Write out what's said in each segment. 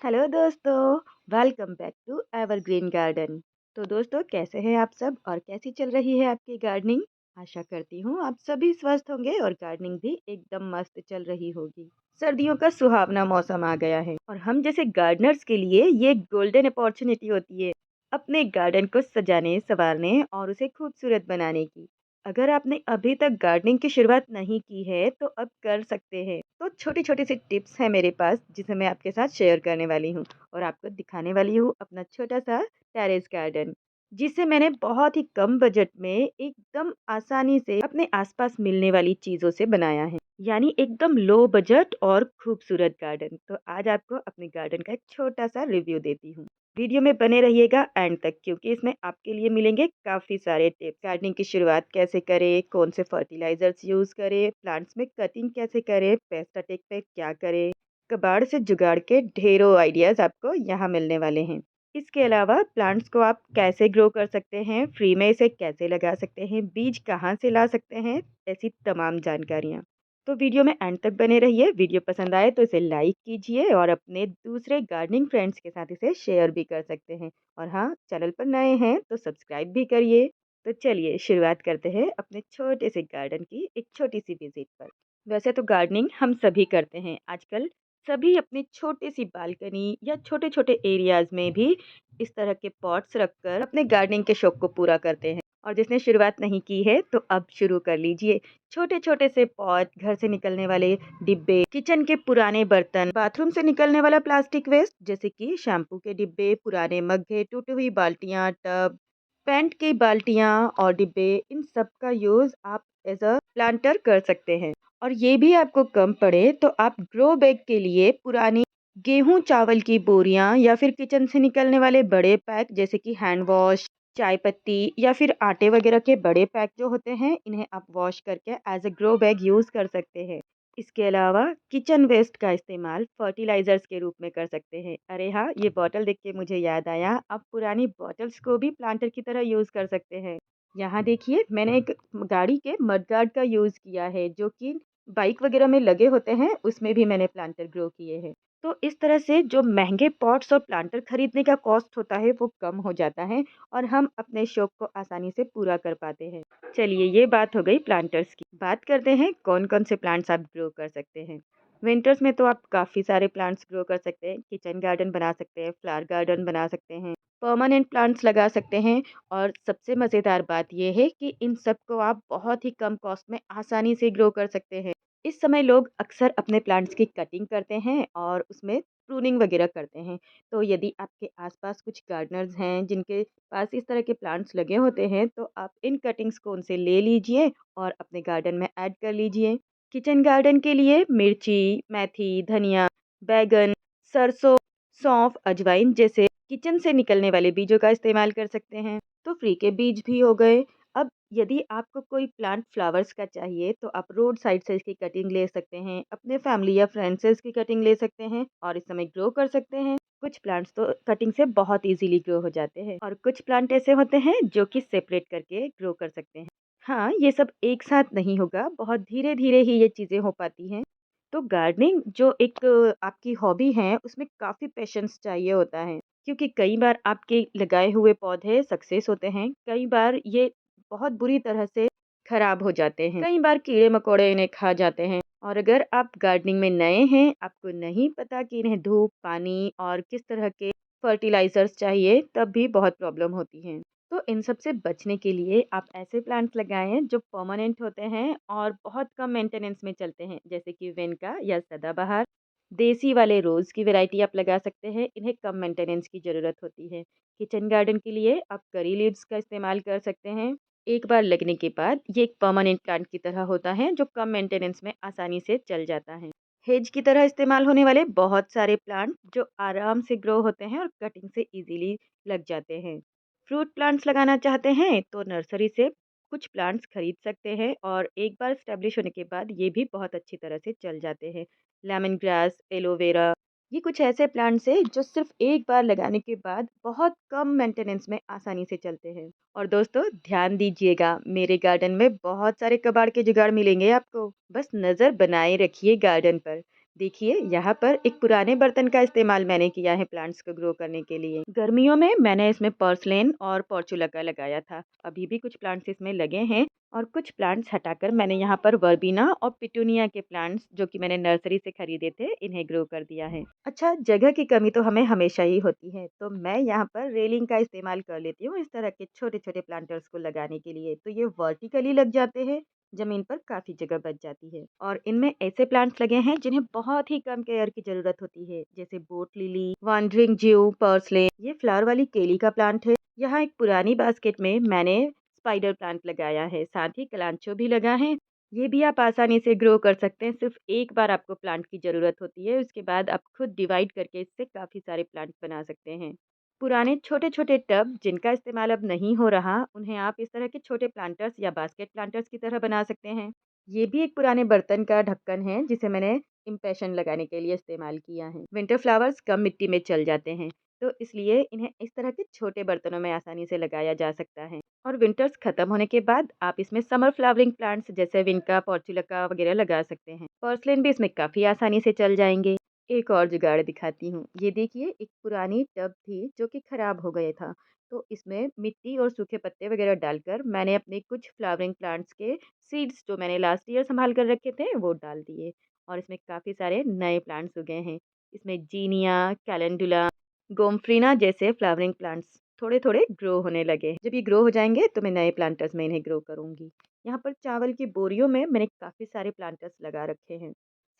Hello दोस्तों, welcome back to evergreen garden. तो दोस्तों, कैसे हैं आप सब और कैसी चल रही है आपकी गार्डनिंग। आशा करती हूँ आप सभी स्वस्थ होंगे और गार्डनिंग भी एकदम मस्त चल रही होगी। सर्दियों का सुहावना मौसम आ गया है और हम जैसे गार्डनर्स के लिए ये गोल्डन अपॉर्चुनिटी होती है अपने गार्डन को सजाने, संवारने और उसे खूबसूरत बनाने की। अगर आपने अभी तक गार्डनिंग की शुरुआत नहीं की है तो अब कर सकते हैं। तो छोटी छोटी सी टिप्स है मेरे पास जिसे मैं आपके साथ शेयर करने वाली हूँ और आपको दिखाने वाली हूँ अपना छोटा सा टेरेस गार्डन, जिसे मैंने बहुत ही कम बजट में एकदम आसानी से अपने आसपास मिलने वाली चीज़ों से बनाया है। यानी एकदम लो बजट और खूबसूरत गार्डन। तो आज आपको अपने गार्डन का एक छोटा सा रिव्यू देती हूँ। वीडियो में बने रहिएगा एंड तक, क्योंकि इसमें आपके लिए मिलेंगे काफ़ी सारे टिप्स। गार्डनिंग की शुरुआत कैसे करें, कौन से फर्टिलाइजर्स यूज़ करें, प्लांट्स में कटिंग कैसे करें, पेस्ट अटैक पे क्या करें, कबाड़ से जुगाड़ के ढेरों आइडियाज़ आपको यहाँ मिलने वाले हैं। इसके अलावा प्लांट्स को आप कैसे ग्रो कर सकते हैं, फ्री में इसे कैसे लगा सकते हैं, बीज कहाँ से ला सकते हैं, ऐसी तमाम जानकारियाँ। तो वीडियो में एंड तक बने रहिए। वीडियो पसंद आए तो इसे लाइक कीजिए और अपने दूसरे गार्डनिंग फ्रेंड्स के साथ इसे शेयर भी कर सकते हैं। और हाँ, चैनल पर नए हैं तो सब्सक्राइब भी करिए। तो चलिए शुरुआत करते हैं अपने छोटे से गार्डन की एक छोटी सी विजिट पर। वैसे तो गार्डनिंग हम सभी करते हैं आजकल। सभी अपनी छोटी सी बालकनी या छोटे छोटे एरियाज में भी इस तरह के पॉट्स रखकर अपने गार्डनिंग के शौक को पूरा करते हैं। और जिसने शुरुआत नहीं की है तो अब शुरू कर लीजिए। छोटे छोटे से पॉट, घर से निकलने वाले डिब्बे, किचन के पुराने बर्तन, बाथरूम से निकलने वाला प्लास्टिक वेस्ट जैसे कि शैम्पू के डिब्बे, पुराने मग्गे, टूटी हुई बाल्टियाँ, टब, पेंट की बाल्टियाँ और डिब्बे, इन सब का यूज आप एज अ प्लांटर कर सकते हैं। और ये भी आपको कम पड़े तो आप ग्रो बैग के लिए पुरानी गेहूं चावल की बोरियां या फिर किचन से निकलने वाले बड़े पैक जैसे कि हैंड वॉश, चाय पत्ती या फिर आटे वगैरह के बड़े पैक जो होते हैं, इन्हें आप वॉश करके as a grow bag use कर सकते हैं। इसके अलावा किचन वेस्ट का इस्तेमाल फर्टिलाइजर्स के रूप में कर सकते हैं। अरे हाँ, ये बॉटल देख के मुझे याद आया, आप पुरानी बॉटल्स को भी प्लांटर की तरह यूज़ कर सकते हैं। यहाँ देखिए, मैंने एक गाड़ी के मडगार्ड का यूज़ किया है जो कि बाइक वगैरह में लगे होते हैं, उसमें भी मैंने प्लांटर ग्रो किए हैं। तो इस तरह से जो महंगे पॉट्स और प्लांटर खरीदने का कॉस्ट होता है वो कम हो जाता है और हम अपने शौक को आसानी से पूरा कर पाते हैं। चलिए, ये बात हो गई प्लांटर्स की। बात करते हैं कौन कौन से प्लांट्स आप ग्रो कर सकते हैं। विंटर्स में तो आप काफ़ी सारे प्लांट्स ग्रो कर सकते हैं। किचन गार्डन बना सकते हैं, फ्लावर गार्डन बना सकते हैं, परमानेंट प्लांट्स लगा सकते हैं। और सबसे मज़ेदार बात यह है कि इन सबको आप बहुत ही कम कॉस्ट में आसानी से ग्रो कर सकते हैं। इस समय लोग अक्सर अपने प्लांट्स की कटिंग करते हैं और उसमें प्रूनिंग वगैरह करते हैं। तो यदि आपके आसपास कुछ गार्डनर्स हैं जिनके पास इस तरह के प्लांट्स लगे होते हैं तो आप इन कटिंग्स को उनसे ले लीजिए और अपने गार्डन में ऐड कर लीजिए। किचन गार्डन के लिए मिर्ची, मेथी, धनिया, बैगन, सरसों, सौंफ, अजवाइन जैसे किचन से निकलने वाले बीजों का इस्तेमाल कर सकते हैं। तो फ्री के बीज भी हो गए। अब यदि आपको कोई प्लांट फ्लावर्स का चाहिए तो आप रोड साइड से इसकी कटिंग ले सकते हैं, अपने फैमिली या फ्रेंड्स से इसकी कटिंग ले सकते हैं और इस समय ग्रो कर सकते हैं। कुछ प्लांट्स तो कटिंग से बहुत इजीली ग्रो हो जाते हैं और कुछ प्लांट ऐसे होते हैं जो कि सेपरेट करके ग्रो कर सकते हैं। हाँ, ये सब एक साथ नहीं होगा, बहुत धीरे धीरे ही ये चीज़ें हो पाती हैं। तो गार्डनिंग जो एक आपकी हॉबी है उसमें काफ़ी पेशेंस चाहिए होता है, क्योंकि कई बार आपके लगाए हुए पौधे सक्सेस होते हैं, कई बार ये बहुत बुरी तरह से खराब हो जाते हैं, कई बार कीड़े मकोड़े इन्हें खा जाते हैं। और अगर आप गार्डनिंग में नए हैं, आपको नहीं पता कि इन्हें धूप, पानी और किस तरह के फर्टिलाइजर्स चाहिए, तब भी बहुत प्रॉब्लम होती है। तो इन सब से बचने के लिए आप ऐसे प्लांट्स लगाएं जो परमानेंट होते हैं और बहुत कम मेंटेनेंस में चलते हैं, जैसे कि वेनका या सदाबहार। देसी वाले रोज़ की वैरायटी आप लगा सकते हैं, इन्हें कम मेंटेनेंस की ज़रूरत होती है। किचन गार्डन के लिए आप करी लीव्स का इस्तेमाल कर सकते हैं। एक बार लगने के बाद ये एक परमानेंट प्लांट की तरह होता है जो कम मेंटेनेंस में आसानी से चल जाता है। हेज की तरह इस्तेमाल होने वाले बहुत सारे प्लांट जो आराम से ग्रो होते हैं और कटिंग से इजीली लग जाते हैं। फ्रूट प्लांट्स लगाना चाहते हैं तो नर्सरी से कुछ प्लांट्स खरीद सकते हैं और एक बार स्टेब्लिश होने के बाद ये भी बहुत अच्छी तरह से चल जाते हैं। लेमन ग्रास, एलोवेरा, ये कुछ ऐसे प्लांट्स हैं जो सिर्फ एक बार लगाने के बाद बहुत कम मेंटेनेंस में आसानी से चलते हैं। और दोस्तों, ध्यान दीजिएगा, मेरे गार्डन में बहुत सारे कबाड़ के जुगाड़ मिलेंगे आपको। बस नज़र बनाए रखिए गार्डन पर। देखिए यहाँ पर एक पुराने बर्तन का इस्तेमाल मैंने किया है प्लांट्स को ग्रो करने के लिए। गर्मियों में मैंने इसमें पर्सलेन और पोर्चुलका लगाया था। अभी भी कुछ प्लांट्स इसमें लगे हैं और कुछ प्लांट्स हटाकर मैंने यहाँ पर वर्बिना और पिटूनिया के प्लांट्स जो कि मैंने नर्सरी से खरीदे थे, इन्हें ग्रो कर दिया है। अच्छा, जगह की कमी तो हमें हमेशा ही होती है, तो मैं यहाँ पर रेलिंग का इस्तेमाल कर लेती हूँ इस तरह के छोटे छोटे प्लांटर्स को लगाने के लिए। तो ये वर्टिकली लग जाते हैं, जमीन पर काफी जगह बच जाती है। और इनमें ऐसे प्लांट्स लगे हैं जिन्हें बहुत ही कम केयर की जरूरत होती है, जैसे बोट लिली, वांडरिंग ज्यू, पर्सलेन। ये फ्लावर वाली केली का प्लांट है। यहाँ एक पुरानी बास्केट में मैंने स्पाइडर प्लांट लगाया है, साथ ही कलांचो भी लगा है। ये भी आप आसानी से ग्रो कर सकते हैं। सिर्फ एक बार आपको प्लांट की ज़रूरत होती है, उसके बाद आप खुद डिवाइड करके इससे काफ़ी सारे प्लांट बना सकते हैं। पुराने छोटे-छोटे टब जिनका इस्तेमाल अब नहीं हो रहा, उन्हें आप इस तरह के छोटे प्लांटर्स या बास्केट प्लांटर्स की तरह बना सकते हैं। ये भी एक पुराने बर्तन का ढक्कन है जिसे मैंने इम्प्रेशन लगाने के लिए इस्तेमाल किया है। विंटर फ्लावर्स कम मिट्टी में चल जाते हैं, तो इसलिए इन्हें इस तरह के छोटे बर्तनों में आसानी से लगाया जा सकता है। और विंटर्स खत्म होने के बाद आप इसमें समर फ्लावरिंग प्लांट्स जैसे विनका, पोर्चुलका वगैरह लगा सकते हैं। पर्सलेन भी इसमें काफ़ी आसानी से चल जाएंगे। एक और जुगाड़ दिखाती हूँ। ये देखिए, एक पुरानी टब थी जो कि खराब हो गया था। तो इसमें मिट्टी और सूखे पत्ते वगैरह डालकर मैंने अपने कुछ फ्लावरिंग प्लांट्स के सीड्स जो मैंने लास्ट ईयर संभाल कर रखे थे वो डाल दिए, और इसमें काफ़ी सारे नए प्लांट्स उगे हैं। इसमें जीनिया, कैलेंडुला, गोम्फ्रीना जैसे फ्लावरिंग प्लांट्स थोड़े-थोड़े ग्रो होने लगे। जब ये ग्रो हो जाएँगे तो मैं नए प्लांटर्स में इन्हें ग्रो करूँगी। यहाँ पर चावल की बोरियों में मैंने काफ़ी सारे प्लांटर्स लगा रखे हैं।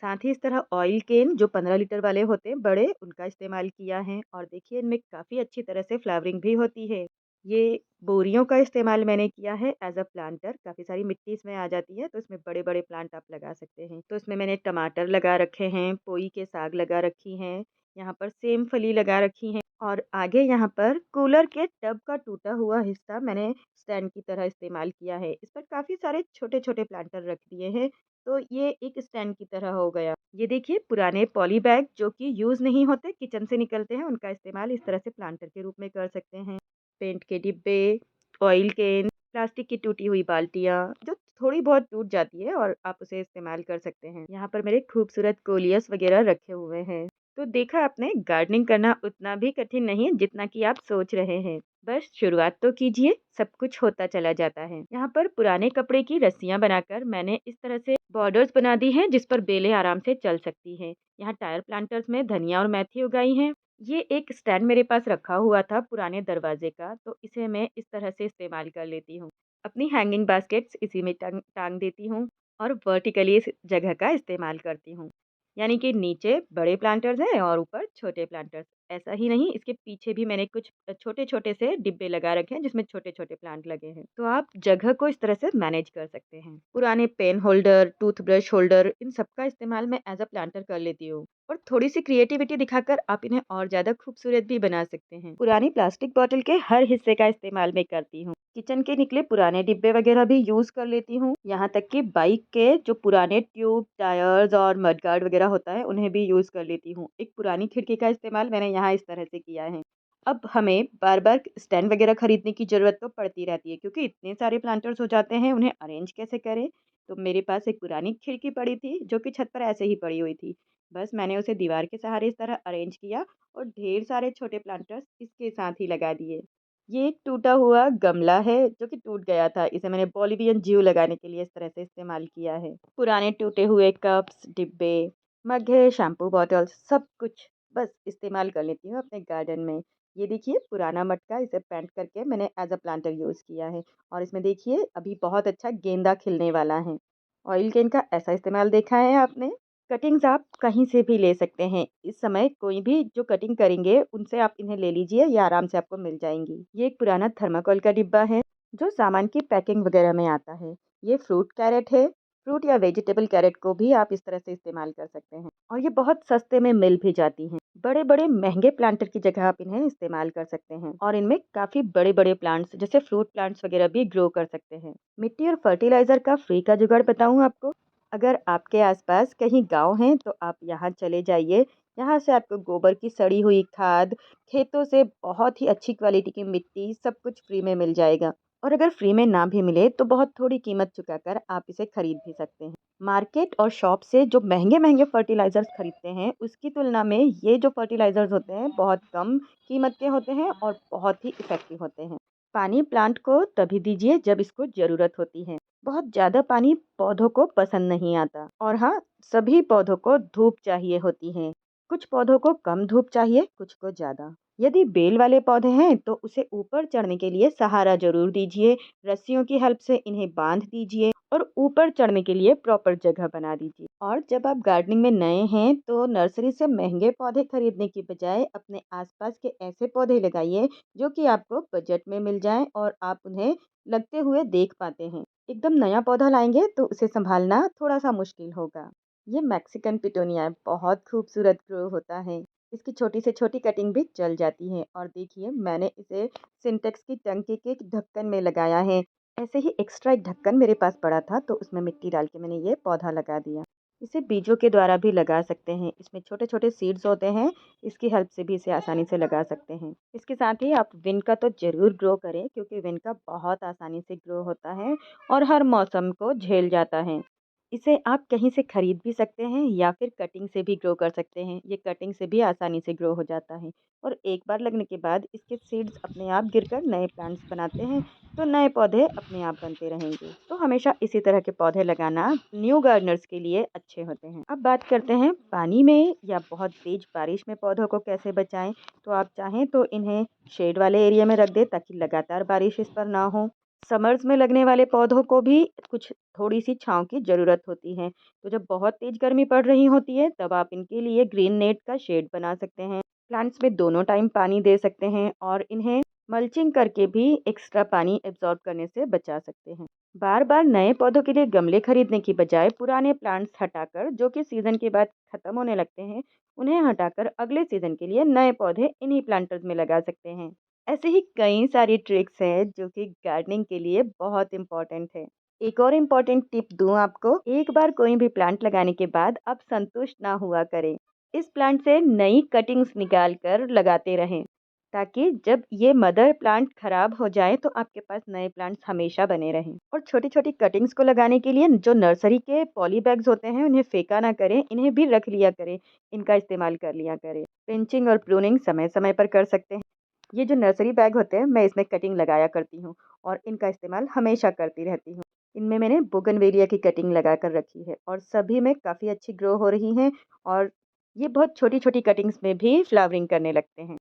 साथ ही इस तरह ऑयल केन जो 15 लीटर वाले होते हैं बड़े, उनका इस्तेमाल किया है, और देखिए इनमें काफ़ी अच्छी तरह से फ्लावरिंग भी होती है। ये बोरियों का इस्तेमाल मैंने किया है एज़ अ प्लांटर। काफ़ी सारी मिट्टी इसमें आ जाती है, तो इसमें बड़े-बड़े प्लांट आप लगा सकते हैं। तो इसमें मैंने टमाटर लगा रखे हैं, पोई के साग लगा रखी हैं, यहाँ पर सेम फली लगा रखी हैं, और आगे यहाँ पर कूलर के टब का टूटा हुआ हिस्सा मैंने स्टैंड की तरह इस्तेमाल किया है। इस पर काफ़ी सारे छोटे-छोटे प्लांटर रख दिए हैं, तो ये एक स्टैंड की तरह हो गया। ये देखिए, पुराने पॉली बैग जो कि यूज़ नहीं होते, किचन से निकलते हैं, उनका इस्तेमाल इस तरह से प्लांटर के रूप में कर सकते हैं। पेंट के डिब्बे, ऑयल कैन, प्लास्टिक की टूटी हुई बाल्टियाँ जो थोड़ी बहुत टूट जाती है और आप उसे इस्तेमाल कर सकते हैं। यहाँ पर मेरे खूबसूरत कोलियस वगैरह रखे हुए हैं। तो देखा आपने, गार्डनिंग करना उतना भी कठिन नहीं है जितना कि आप सोच रहे हैं। बस शुरुआत तो कीजिए, सब कुछ होता चला जाता है। यहाँ पर पुराने कपड़े की रस्सियाँ बनाकर मैंने इस तरह से बॉर्डर्स बना दी हैं जिस पर बेलें आराम से चल सकती हैं। यहाँ टायर प्लांटर्स में धनिया और मेथी उगाई हैं। ये एक स्टैंड मेरे पास रखा हुआ था पुराने दरवाजे का, तो इसे मैं इस तरह से इस्तेमाल कर लेती हूँ। अपनी हैंगिंग बास्केट्स इसी में टांग टांग देती हूँ और वर्टिकली इस जगह का इस्तेमाल करती हूँ। यानी कि नीचे बड़े प्लांटर्स हैं और ऊपर छोटे प्लांटर्स। ऐसा ही नहीं, इसके पीछे भी मैंने कुछ छोटे-छोटे से डिब्बे लगा रखे हैं जिसमें छोटे-छोटे प्लांट लगे हैं। तो आप जगह को इस तरह से मैनेज कर सकते हैं। पुराने पेन होल्डर, टूथब्रश होल्डर, इन सब का इस्तेमाल मैं एज़ अ प्लांटर कर लेती हूँ। और थोड़ी-सी क्रिएटिविटी दिखाकर आप इन्हें और ज़्यादा खूबसूरत भी बना सकते हैं। पुरानी प्लास्टिक बॉटल के हर हिस्से का इस्तेमाल मैं करती हूँ। किचन के निकले पुराने डिब्बे वगैरह भी यूज़ कर लेती हूँ। यहाँ तक कि बाइक के जो पुराने ट्यूब, टायर्स और मडगार्ड वगैरह होता है, उन्हें भी यूज़ कर लेती हूँ। एक पुरानी खिड़की का इस्तेमाल मैंने यहाँ इस तरह से किया है। अब हमें बार-बार स्टैंड वगैरह खरीदने की ज़रूरत तो पड़ती रहती है, क्योंकि इतने सारे प्लांटर्स हो जाते हैं, उन्हें अरेंज कैसे करें? तो मेरे पास एक पुरानी खिड़की पड़ी थी, जो कि छत पर ऐसे ही पड़ी हुई थी। बस मैंने उसे दीवार के सहारे इस तरह अरेंज किया और ढेर सारे छोटे प्लांटर्स इसके साथ ही लगा दिए। ये एक टूटा हुआ गमला है जो कि टूट गया था। इसे मैंने बोलिवियन ज्यू लगाने के लिए इस तरह से इस्तेमाल किया है। पुराने टूटे हुए कप्स, डिब्बे, मग है, शैम्पू बॉटल्स, सब कुछ बस इस्तेमाल कर लेती हूँ अपने गार्डन में। ये देखिए, पुराना मटका, इसे पेंट करके मैंने एज़ अ प्लांटर यूज़ किया है, और इसमें देखिए अभी बहुत अच्छा गेंदा खिलने वाला है। ऑयल केन का ऐसा इस्तेमाल देखा है आपने? कटिंग्स आप कहीं से भी ले सकते हैं। इस समय कोई भी जो कटिंग करेंगे उनसे आप इन्हें ले लीजिए, ये आराम से आपको मिल जाएँगी। ये एक पुराना थर्माकोल का डिब्बा है जो सामान की पैकिंग वगैरह में आता है। ये फ्रूट कैरेट है। फ्रूट या वेजिटेबल कैरेट को भी आप इस तरह से इस्तेमाल कर सकते हैं, और ये बहुत सस्ते में मिल भी जाती हैं। बड़े-बड़े महँगे प्लांटर की जगह आप इन्हें इस्तेमाल कर सकते हैं, और इनमें काफ़ी बड़े-बड़े प्लांट्स जैसे फ्रूट प्लांट्स वगैरह भी ग्रो कर सकते हैं। मिट्टी और फर्टिलाइज़र का फ्री का जुगाड़ बताऊँ आपको? अगर आपके आसपास कहीं गांव हैं तो आप यहाँ चले जाइए। यहाँ से आपको गोबर की सड़ी हुई खाद, खेतों से बहुत ही अच्छी क्वालिटी की मिट्टी, सब कुछ फ्री में मिल जाएगा। और अगर फ्री में ना भी मिले तो बहुत थोड़ी कीमत चुकाकर आप इसे खरीद भी सकते हैं। मार्केट और शॉप से जो महंगे-महंगे फर्टिलाइज़र्स खरीदते हैं, उसकी तुलना में ये जो फर्टिलाइज़र्स होते हैं, बहुत कम कीमत के होते हैं और बहुत ही इफ़ेक्टिव होते हैं। पानी प्लांट को तभी दीजिए जब इसको ज़रूरत होती है। बहुत ज़्यादा पानी पौधों को पसंद नहीं आता और हाँ, सभी पौधों को धूप चाहिए होती है। कुछ पौधों को कम धूप चाहिए, कुछ को ज़्यादा। यदि बेल वाले पौधे हैं तो उसे ऊपर चढ़ने के लिए सहारा ज़रूर दीजिए। रस्सियों की हेल्प से इन्हें बांध दीजिए और ऊपर चढ़ने के लिए प्रॉपर जगह बना दीजिए। और जब आप गार्डनिंग में नए हैं तो नर्सरी से महंगे पौधे खरीदने की बजाय अपने आसपास के ऐसे पौधे लगाइए जो कि आपको बजट में मिल जाएं और आप उन्हें लगते हुए देख पाते हैं। एकदम नया पौधा लाएंगे तो उसे संभालना थोड़ा सा मुश्किल होगा। ये मैक्सिकन पिटोनिया है, बहुत खूबसूरत ग्रो होता है। इसकी छोटी से छोटी कटिंग भी चल जाती है और देखिए मैंने इसे सिंटेक्स की टंकी के ढक्कन में लगाया है। ऐसे ही एक्स्ट्रा एक ढक्कन मेरे पास पड़ा था तो उसमें मिट्टी डाल के मैंने ये पौधा लगा दिया। इसे बीजों के द्वारा भी लगा सकते हैं। इसमें छोटे-छोटे सीड्स होते हैं, इसकी हेल्प से भी इसे आसानी से लगा सकते हैं। इसके साथ ही आप विन का तो ज़रूर ग्रो करें क्योंकि विन का बहुत आसानी से ग्रो होता है और हर मौसम को झेल जाता है। इसे आप कहीं से खरीद भी सकते हैं या फिर कटिंग से भी ग्रो कर सकते हैं। ये कटिंग से भी आसानी से ग्रो हो जाता है और एक बार लगने के बाद इसके सीड्स अपने आप गिरकर नए प्लांट्स बनाते हैं, तो नए पौधे अपने आप बनते रहेंगे। तो हमेशा इसी तरह के पौधे लगाना न्यू गार्डनर्स के लिए अच्छे होते हैं। अब बात करते हैं पानी में या बहुत तेज बारिश में पौधों को कैसे बचाएं। तो आप चाहें तो इन्हें शेड वाले एरिया में रख दें ताकि लगातार बारिश इस पर ना हो। समर्स में लगने वाले पौधों को भी कुछ थोड़ी सी छांव की ज़रूरत होती है। तो जब बहुत तेज गर्मी पड़ रही होती है तब आप इनके लिए ग्रीन नेट का शेड बना सकते हैं। प्लांट्स में दोनों टाइम पानी दे सकते हैं और इन्हें मल्चिंग करके भी एक्स्ट्रा पानी एब्जॉर्ब करने से बचा सकते हैं। बार बार नए पौधों के लिए गमले खरीदने की बजाय पुराने प्लांट्स हटाकर जो कि सीजन के बाद खत्म होने लगते हैं, उन्हें हटाकर अगले सीजन के लिए नए पौधे इन्हीं प्लांटर्स में लगा सकते हैं। ऐसे ही कई सारी ट्रिक्स हैं जो कि गार्डनिंग के लिए बहुत इम्पोर्टेंट है। एक और इम्पोर्टेंट टिप दूँ आपको, एक बार कोई भी प्लांट लगाने के बाद आप संतुष्ट ना हुआ करें। इस प्लांट से नई कटिंग्स निकाल कर लगाते रहें, ताकि जब ये मदर प्लांट खराब हो जाए तो आपके पास नए प्लांट्स हमेशा बने रहें। और छोटी-छोटी कटिंग्स को लगाने के लिए जो नर्सरी के पॉली बैग्स होते हैं, उन्हें फेंका ना करें, इन्हें भी रख लिया करें, इनका इस्तेमाल कर लिया करें। पिंचिंग और प्रूनिंग समय-समय पर कर सकते हैं। ये जो नर्सरी बैग होते हैं, मैं इसमें कटिंग लगाया करती हूँ और इनका इस्तेमाल हमेशा करती रहती हूँ। इनमें मैंने बोगनवेलिया की कटिंग लगा कर रखी है और सभी में काफ़ी अच्छी ग्रो हो रही हैं और ये बहुत छोटी-छोटी कटिंग्स में भी फ्लावरिंग करने लगते हैं।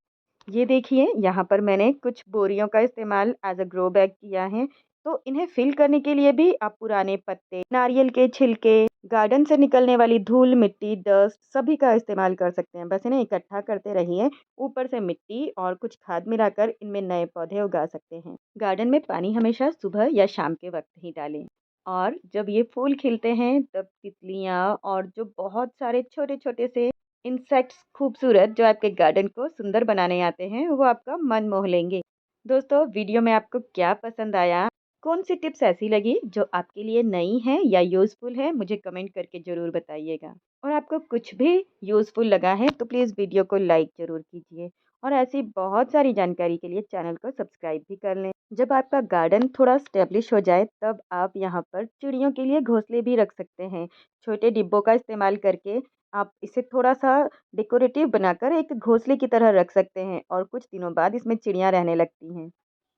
ये देखिए यहाँ पर मैंने कुछ बोरियों का इस्तेमाल एज अ ग्रो बैग किया है। तो इन्हें फिल करने के लिए भी आप पुराने पत्ते, नारियल के छिलके, गार्डन से निकलने वाली धूल, मिट्टी, डस्ट सभी का इस्तेमाल कर सकते हैं। बस इन्हें इकट्ठा करते रहिए, ऊपर से मिट्टी और कुछ खाद मिलाकर इनमें नए पौधे उगा सकते हैं। गार्डन में पानी हमेशा सुबह या शाम के वक्त ही डालें। और जब ये फूल खिलते हैं तब तितलियाँ और जो बहुत सारे छोटे-छोटे से इंसेक्ट्स खूबसूरत जो आपके गार्डन को सुंदर बनाने आते हैं, वो आपका मन मोह लेंगे। दोस्तों, वीडियो में आपको क्या पसंद आया? कौन सी टिप्स ऐसी लगी जो आपके लिए नई है या यूज़फुल है? मुझे कमेंट करके ज़रूर बताइएगा। और आपको कुछ भी यूज़फुल लगा है तो प्लीज़ वीडियो को लाइक ज़रूर कीजिए और ऐसी बहुत सारी जानकारी के लिए चैनल को सब्सक्राइब भी कर लें। जब आपका गार्डन थोड़ा स्टेब्लिश हो जाए तब आप यहाँ पर चिड़ियों के लिए घोंसले भी रख सकते हैं। छोटे डिब्बों का इस्तेमाल करके आप इसे थोड़ा-सा डेकोरेटिव बनाकर एक घोंसले की तरह रख सकते हैं और कुछ दिनों बाद इसमें चिड़ियाँ रहने लगती हैं।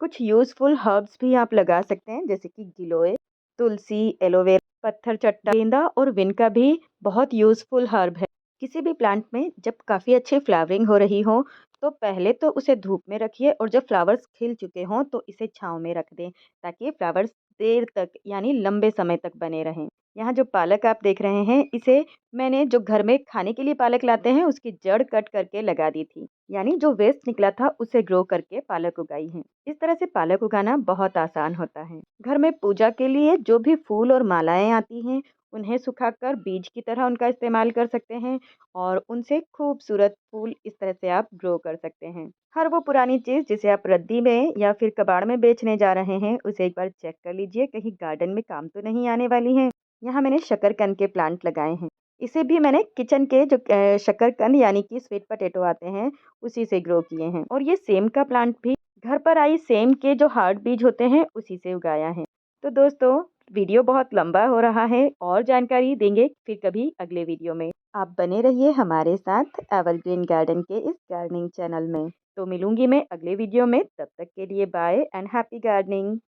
कुछ यूज़फुल हर्ब्स भी आप लगा सकते हैं जैसे कि गिलोय, तुलसी, एलोवेरा, पत्थर चट्टा, गेंदा और विनका भी बहुत यूज़फुल हर्ब है। किसी भी प्लांट में जब काफ़ी अच्छी फ्लावरिंग हो रही हो, तो पहले तो उसे धूप में रखिए और जब फ्लावर्स खिल चुके हों तो इसे छाँव में रख दें, ताकि फ्लावर्स देर तक यानी लंबे समय तक बने रहें। यहाँ जो पालक आप देख रहे हैं, इसे मैंने जो घर में खाने के लिए पालक लाते हैं, उसकी जड़ कट करके लगा दी थी। यानी जो वेस्ट निकला था, उसे ग्रो करके पालक उगाई है। इस तरह से पालक उगाना बहुत आसान होता है। घर में पूजा के लिए जो भी फूल और मालाएँ आती हैं, उन्हें सुखाकर बीज की तरह उनका इस्तेमाल कर सकते हैं और उनसे खूबसूरत फूल इस तरह से आप ग्रो कर सकते हैं। हर वो पुरानी चीज़ जिसे आप रद्दी में या फिर कबाड़ में बेचने जा रहे हैं, उसे एक बार चेक कर लीजिए, कहीं गार्डन में काम तो नहीं आने वाली है। यहाँ मैंने शकरकंद के प्लांट लगाए हैं। इसे भी मैंने किचन के जो शकरकंद यानी कि स्वीट पोटैटो आते हैं, उसी से ग्रो किए हैं। और ये सेम का प्लांट भी घर पर आई सेम के जो हार्ट बीज होते हैं उसी से उगाया है। तो दोस्तों, वीडियो बहुत लंबा हो रहा है और जानकारी देंगे फिर कभी अगले वीडियो में। आप बने रहिए हमारे साथ एवरग्रीन गार्डन के इस गार्डनिंग चैनल में। तो मिलूंगी मैं अगले वीडियो में, तब तक के लिए बाय एंड हैप्पी गार्डनिंग।